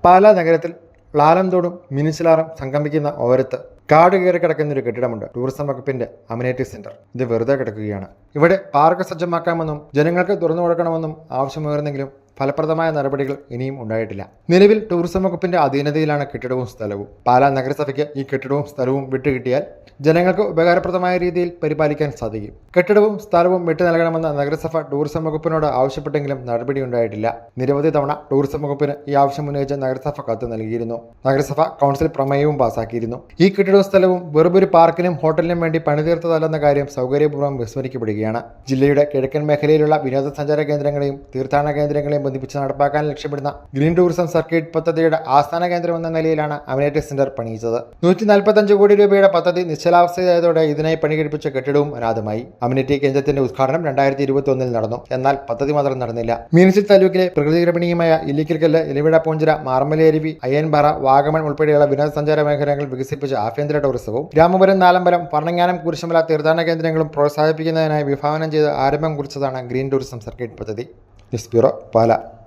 പാലാ നഗരത്തിൽ ലാലംതോടും മിനിച്ചിലാറും സംഗമിക്കുന്ന ഓരത്ത് കാട് കയറി കിടക്കുന്ന ഒരു കെട്ടിടമുണ്ട്. ടൂറിസം വകുപ്പിന്റെ അമിനിറ്റി സെന്റർ. ഇത് വെറുതെ കിടക്കുകയാണ്. ഇവിടെ പാർക്ക് സജ്ജമാക്കാമെന്നും ജനങ്ങൾക്ക് തുറന്നു കൊടുക്കണമെന്നും ആവശ്യമുയർന്നെങ്കിലും ഫലപ്രദമായ നടപടികൾ ഇനിയും ഉണ്ടായിട്ടില്ല. നിലവിൽ ടൂറിസം വകുപ്പിന്റെ അധീനതയിലാണ് കെട്ടിടവും സ്ഥലവും. പാലാ നഗരസഭയ്ക്ക് ഈ കെട്ടിടവും സ്ഥലവും വിട്ടുകിട്ടിയാൽ ജനങ്ങൾക്ക് ഉപകാരപ്രദമായ രീതിയിൽ പരിപാലിക്കാൻ സാധിക്കും. കെട്ടിടവും സ്ഥലവും വിട്ടു നൽകണമെന്ന് നഗരസഭ ടൂറിസം വകുപ്പിനോട് ആവശ്യപ്പെട്ടെങ്കിലും നടപടി ഉണ്ടായിട്ടില്ല. നിരവധി തവണ ടൂറിസം വകുപ്പിന് ഈ ആവശ്യം ഉന്നയിച്ച് നഗരസഭ കത്ത് നൽകിയിരുന്നു. നഗരസഭ കൗൺസിൽ പ്രമേയവും പാസാക്കിയിരുന്നു. ഈ കെട്ടിടവും സ്ഥലവും വെറുമൊരു പാർക്കിനും ഹോട്ടലിനും വേണ്ടി പണിതീർത്തതല്ലെന്ന കാര്യം സൗകര്യപൂർവ്വം വിസ്മരിക്കപ്പെടുകയാണ്. ജില്ലയുടെ കിഴക്കൻ മേഖലയിലുള്ള വിനോദസഞ്ചാര കേന്ദ്രങ്ങളെയും തീർത്ഥാടന കേന്ദ്രങ്ങളെയും ബന്ധിപ്പിച്ച് നടപ്പാക്കാൻ ലക്ഷ്യമിടുന്ന ഗ്രീൻ ടൂറിസം സർക്യൂട്ട് പദ്ധതിയുടെ ആസ്ഥാന കേന്ദ്രം എന്ന നിലയിലാണ് അമിനിറ്റി സെന്റർ പണിയിച്ചത്. 145 കോടി രൂപയുടെ പദ്ധതി നിശ്ചലാവസ്ഥയായതോടെ ഇതിനായി പണികഴിപ്പിച്ച കെട്ടിടവും അനാഥമായി. അമിനിറ്റി കേന്ദ്രത്തിന്റെ ഉദ്ഘാടനം 2021 നടന്നു. എന്നാൽ പദ്ധതി മാത്രം നടന്നില്ല. മീനച്ചിൽ താലൂക്കിലെ പ്രകൃതിരമണീയമായ ഇല്ലിക്കൽക്കല്ല്, ഇലവിഴ പൂഞ്ചിറ, മാർമലേരുവി, അയ്യൻപാറ, വാഗമൺ ഉൾപ്പെടെയുള്ള വിനോദസഞ്ചാര മേഖലകൾ വികസിപ്പിച്ച ആഭ്യന്തര ടൂറിസവും രാമപുരം, നാലമ്പലം, ഭരണങ്ങാനം, കുരിശുമല തീർത്ഥാടന കേന്ദ്രങ്ങളും പ്രോത്സാഹിപ്പിക്കുന്നതിനായി വിഭാവനം ചെയ്ത് ആരംഭം കുറിച്ചതാണ് ഗ്രീൻ ടൂറിസം സർക്യൂട്ട് പദ്ധതി. News bureau, Pala.